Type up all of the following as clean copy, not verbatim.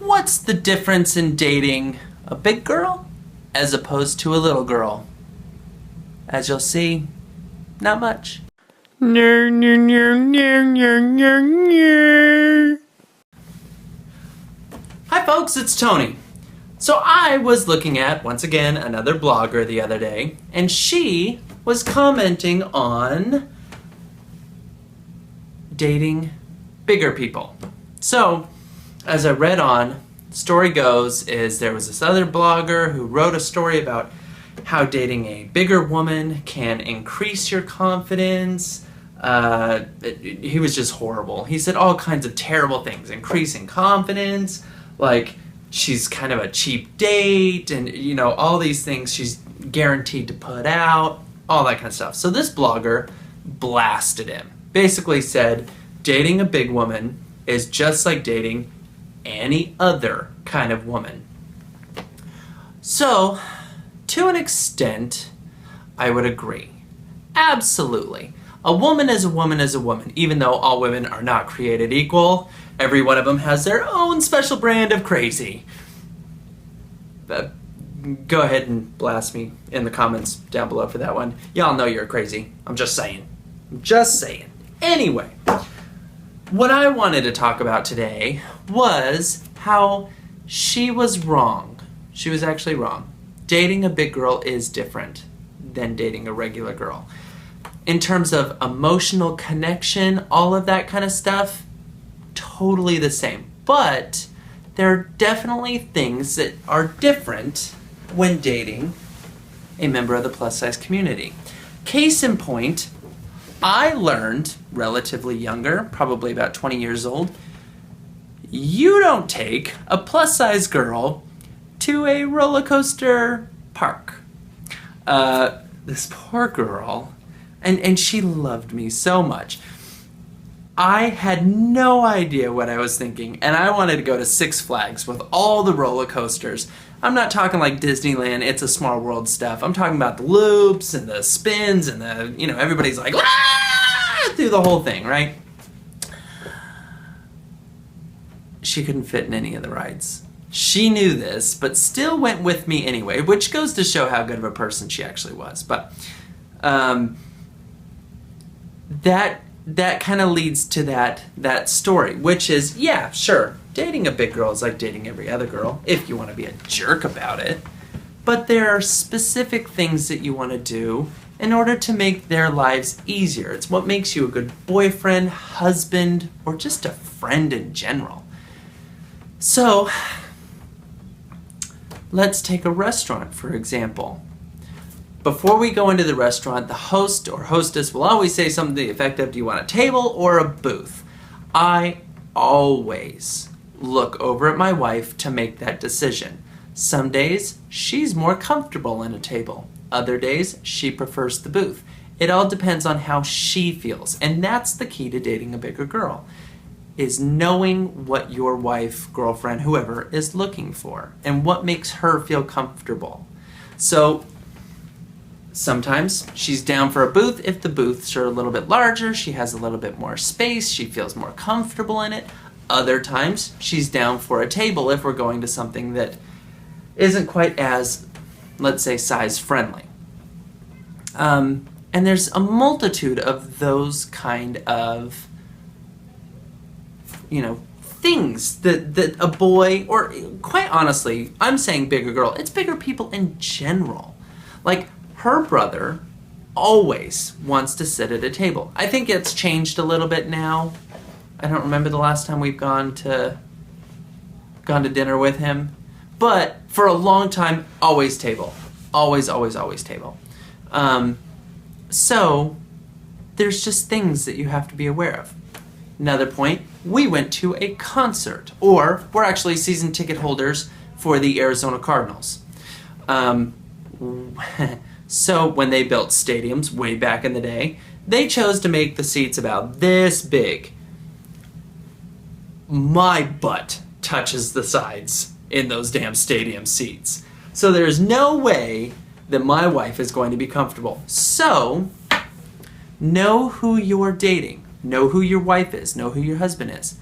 What's the difference in dating a big girl as opposed to a little girl? As you'll see, not much. No, no, no, no, no, no, no. Hi folks, it's Tony. So I was looking at, once again, another blogger the other day, and she was commenting on dating bigger people. So, as I read on, the story goes is there was this other blogger who wrote a story about how dating a bigger woman can increase your confidence. He was just horrible. He said all kinds of terrible things, increasing confidence, like she's kind of a cheap date, and all these things she's guaranteed to put out, all that kind of stuff. So this blogger blasted him. Basically said, dating a big woman is just like dating any other kind of woman. So, to an extent, I would agree. Absolutely. A woman is a woman is a woman, even though all women are not created equal. Every one of them has their own special brand of crazy. Go ahead and blast me in the comments down below for that one. Y'all know you're crazy. I'm just saying. Anyway, what I wanted to talk about today was how she was wrong. She was actually wrong. Dating a big girl is different than dating a regular girl. In terms of emotional connection, all of that kind of stuff, totally the same. But there are definitely things that are different when dating a member of the plus size community. Case in point, I learned relatively younger, probably about 20 years old, you don't take a plus size girl to a roller coaster park. This poor girl, and she loved me so much. I had no idea what I was thinking, and I wanted to go to Six Flags with all the roller coasters. I'm not talking like Disneyland, It's a Small World stuff. I'm talking about the loops and the spins and the, everybody's like, ah! Through the whole thing, right? She couldn't fit in any of the rides. She knew this, but still went with me anyway, which goes to show how good of a person she actually was. But that kind of leads to that story, which is, yeah, sure, dating a big girl is like dating every other girl, if you want to be a jerk about it. But there are specific things that you want to do in order to make their lives easier. It's what makes you a good boyfriend, husband, or just a friend in general. So, let's take a restaurant, for example. Before we go into the restaurant, the host or hostess will always say something to the effect of, do you want a table or a booth? I always look over at my wife to make that decision. Some days, she's more comfortable in a table. Other days, she prefers the booth. It all depends on how she feels. And that's the key to dating a bigger girl, is knowing what your wife, girlfriend, whoever is looking for and what makes her feel comfortable. So sometimes she's down for a booth if the booths are a little bit larger, she has a little bit more space, she feels more comfortable in it. Other times she's down for a table if we're going to something that isn't quite as, let's say, size friendly. And there's a multitude of those kind of things that a boy, or quite honestly, I'm saying bigger girl, it's bigger people in general. Like, her brother always wants to sit at a table. I think it's changed a little bit now. I don't remember the last time we've gone to dinner with him. But for a long time, always table. Always table. So there's just things that you have to be aware of. Another point, we went to a concert, or we're actually season ticket holders for the Arizona Cardinals. So when they built stadiums way back in the day, they chose to make the seats about this big. My butt touches the sides in those damn stadium seats. So there's no way that my wife is going to be comfortable. So, know who you're dating. Know who your wife is. Know who your husband is.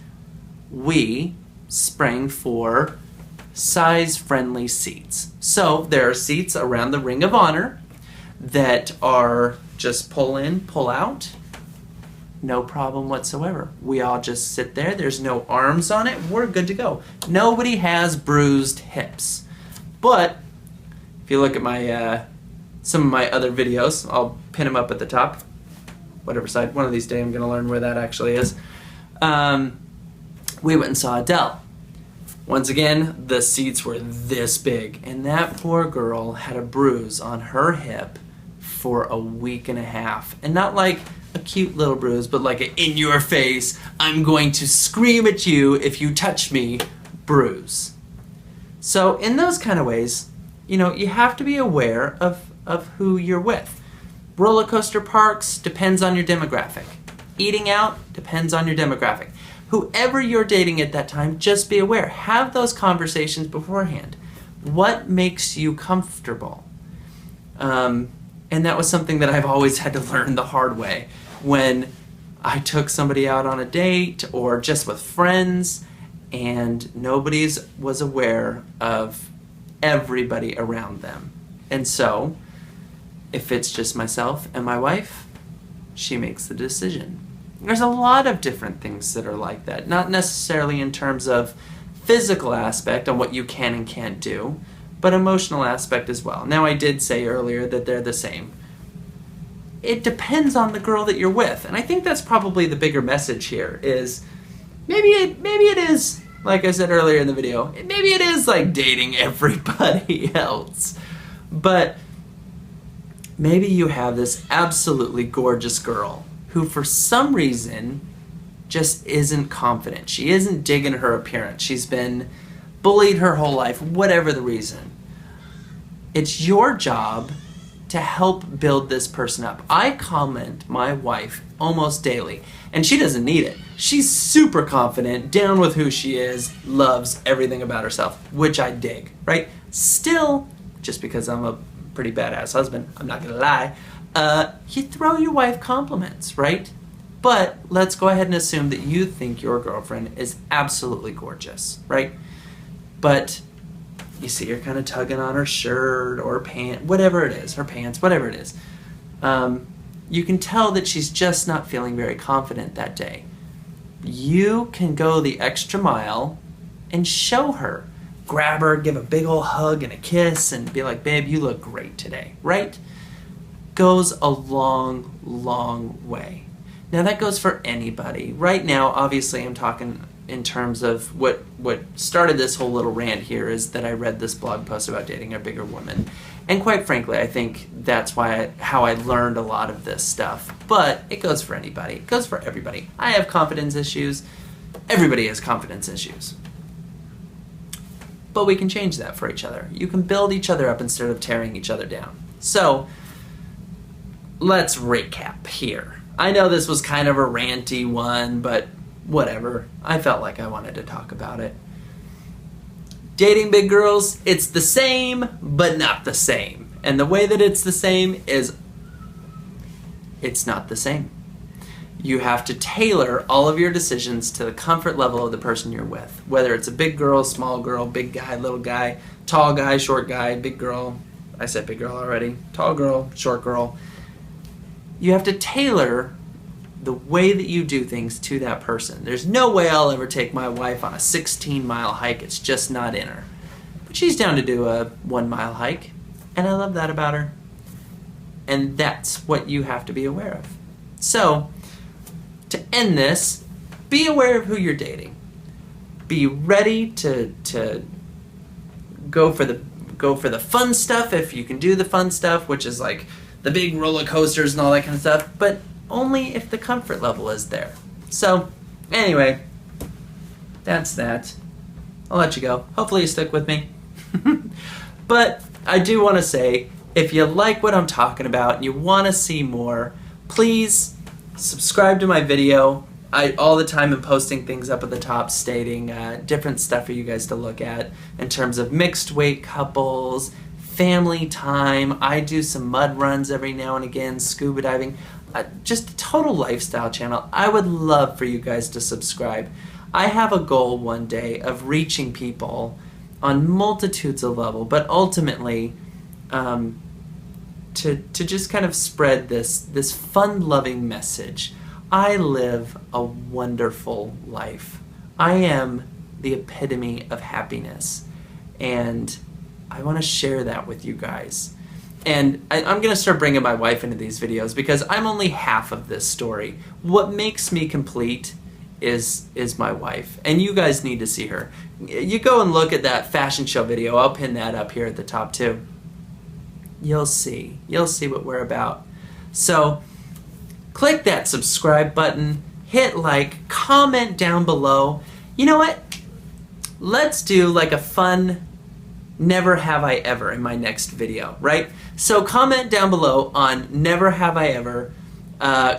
We spraying for size-friendly seats. So there are seats around the Ring of Honor that are just pull in, pull out, no problem whatsoever. We all just sit there. There's no arms on it. We're good to go. Nobody has bruised hips. But if you look at my some of my other videos, I'll pin them up at the top. Whatever side. One of these days I'm going to learn where that actually is. We went and saw Adele. Once again, the seats were this big, and that poor girl had a bruise on her hip for a week and a half. And not like a cute little bruise, but like an in your face, I'm going to scream at you if you touch me bruise. So in those kind of ways, you know, you have to be aware of who you're with. Roller coaster parks depends on your demographic. Eating out depends on your demographic. Whoever you're dating at that time, just be aware. Have those conversations beforehand. What makes you comfortable? And that was something that I've always had to learn the hard way. When I took somebody out on a date or just with friends and nobody was aware of everybody around them. And so, if it's just myself and my wife, she makes the decision. There's a lot of different things that are like that. Not necessarily in terms of physical aspect on what you can and can't do, but emotional aspect as well. Now, I did say earlier that they're the same. It depends on the girl that you're with. And I think that's probably the bigger message here is maybe it is, like I said earlier in the video, maybe it is like dating everybody else. But maybe you have this absolutely gorgeous girl who for some reason just isn't confident. She isn't digging her appearance. She's been bullied her whole life, whatever the reason. It's your job to help build this person up. I comment my wife almost daily, and she doesn't need it. She's super confident, down with who she is, loves everything about herself, which I dig, right? Still, just because I'm a pretty badass husband, I'm not gonna lie, you throw your wife compliments, right? But let's go ahead and assume that you think your girlfriend is absolutely gorgeous, right? But you see her kind of tugging on her shirt or pant, whatever it is, her pants, whatever it is. You can tell that she's just not feeling very confident that day. You can go the extra mile and show her. Grab her, give a big old hug and a kiss and be like, babe, you look great today, right? Goes a long, long way. Now that goes for anybody. Right now, obviously, I'm talking in terms of what started this whole little rant here is that I read this blog post about dating a bigger woman. And quite frankly, I think that's how I learned a lot of this stuff. But it goes for anybody. It goes for everybody. I have confidence issues. Everybody has confidence issues. But we can change that for each other. You can build each other up instead of tearing each other down. So, let's recap here. I know this was kind of a ranty one, but whatever. I felt like I wanted to talk about it. Dating big girls, it's the same, but not the same. And the way that it's the same is it's not the same. You have to tailor all of your decisions to the comfort level of the person you're with. Whether it's a big girl, small girl, big guy, little guy, tall guy, short guy, big girl. I said big girl already. Tall girl, short girl. You have to tailor the way that you do things to that person. There's no way I'll ever take my wife on a 16-mile hike. It's just not in her. But she's down to do a 1-mile hike, and I love that about her. And that's what you have to be aware of. So, to end this, be aware of who you're dating. Be ready to go for the fun stuff if you can do the fun stuff, which is like the big roller coasters and all that kind of stuff, but only if the comfort level is there. So, anyway, that's that. I'll let you go. Hopefully you stick with me. But I do want to say, if you like what I'm talking about and you want to see more, please subscribe to my video. I all the time am posting things up at the top stating different stuff for you guys to look at in terms of mixed weight couples, family time. I do some mud runs every now and again, scuba diving, just a total lifestyle channel. I would love for you guys to subscribe. I have a goal one day of reaching people on multitudes of levels, but ultimately to just kind of spread this fun-loving message. I live a wonderful life. I am the epitome of happiness, and I want to share that with you guys. And I'm going to start bringing my wife into these videos because I'm only half of this story. What makes me complete is my wife, and you guys need to see her. You go and look at that fashion show video. I'll pin that up here at the top too. You'll see what we're about. So click that subscribe button, hit like, comment down below. You know what? Let's do like a fun never have I ever in my next video, right? So comment down below on never have I ever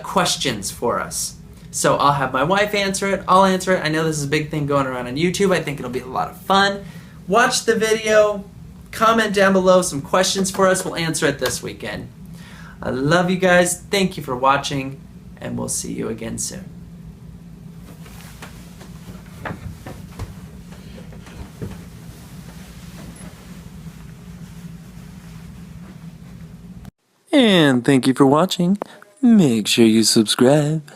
questions for us. So I'll have my wife answer it, I'll answer it. I know this is a big thing going around on YouTube. I think it'll be a lot of fun. Watch the video, comment down below some questions for us. We'll answer it this weekend. I love you guys. Thank you for watching, and we'll see you again soon. And thank you for watching. Make sure you subscribe.